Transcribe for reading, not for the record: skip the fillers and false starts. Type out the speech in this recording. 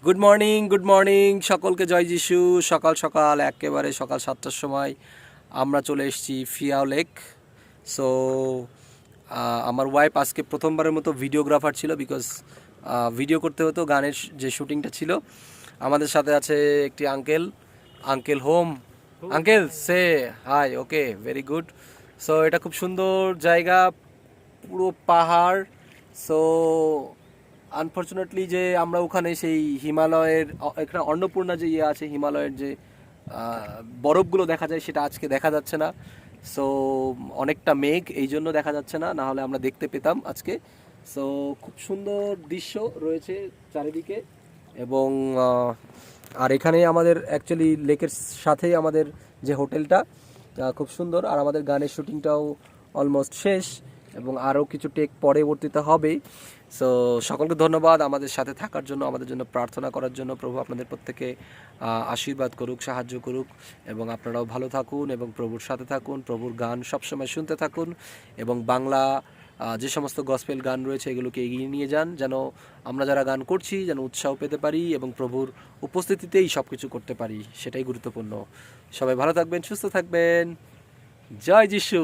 Good morning সকলকে জয় যিশু। সকাল সকাল একেবারে সকাল 7টার সময় আমরা চলে এসেছি ফিয়াও লেক। সো আমার ওয়াইফ আজকে প্রথমবারের মতো ভিডিওগ্রাফার ছিল, বিকজ ভিডিও করতে হতো, গানের যে শুটিংটা ছিল। আমাদের সাথে আছে একটি আঙ্কেল হোম। আঙ্কেল সে হাই। ওকে, ভেরি গুড। সো এটা খুব সুন্দর জায়গা, পুরো পাহাড়। সো আনফর্চুনেটলি যে আমরা ওখানে সেই হিমালয়ের একটা অন্নপূর্ণা যে ইয়ে আছে, হিমালয়ের যে বরফগুলো দেখা যায়, সেটা আজকে দেখা যাচ্ছে না। সো অনেকটা মেঘ, এই জন্য দেখা যাচ্ছে না, না হলে আমরা দেখতে পেতাম আজকে। সো খুব সুন্দর দৃশ্য রয়েছে চারিদিকে। এবং আর এখানে আমাদের অ্যাকচুয়ালি লেকের সাথেই আমাদের যে হোটেলটা, খুব সুন্দর। আর আমাদের গানের শুটিংটাও অলমোস্ট শেষ, এবং আরও কিছু টেক পরবর্তীতে হবে। সো সকলকে ধন্যবাদ আমাদের সাথে থাকার জন্য, আমাদের জন্য প্রার্থনা করার জন্য। প্রভু আপনাদের প্রত্যেকে আশীর্বাদ করুক, সাহায্য করুক, এবং আপনারাও ভালো থাকুন এবং প্রভুর সাথে থাকুন। প্রভুর গান সবসময় শুনতে থাকুন, এবং বাংলা যে সমস্ত গসপেল গান রয়েছে এগুলোকে এগিয়ে নিয়ে যান, যেন আমরা যারা গান করছি যেন উৎসাহ পেতে পারি এবং প্রভুর উপস্থিতিতেই সব কিছু করতে পারি, সেটাই গুরুত্বপূর্ণ। সবাই ভালো থাকবেন, সুস্থ থাকবেন। জয় যিশু।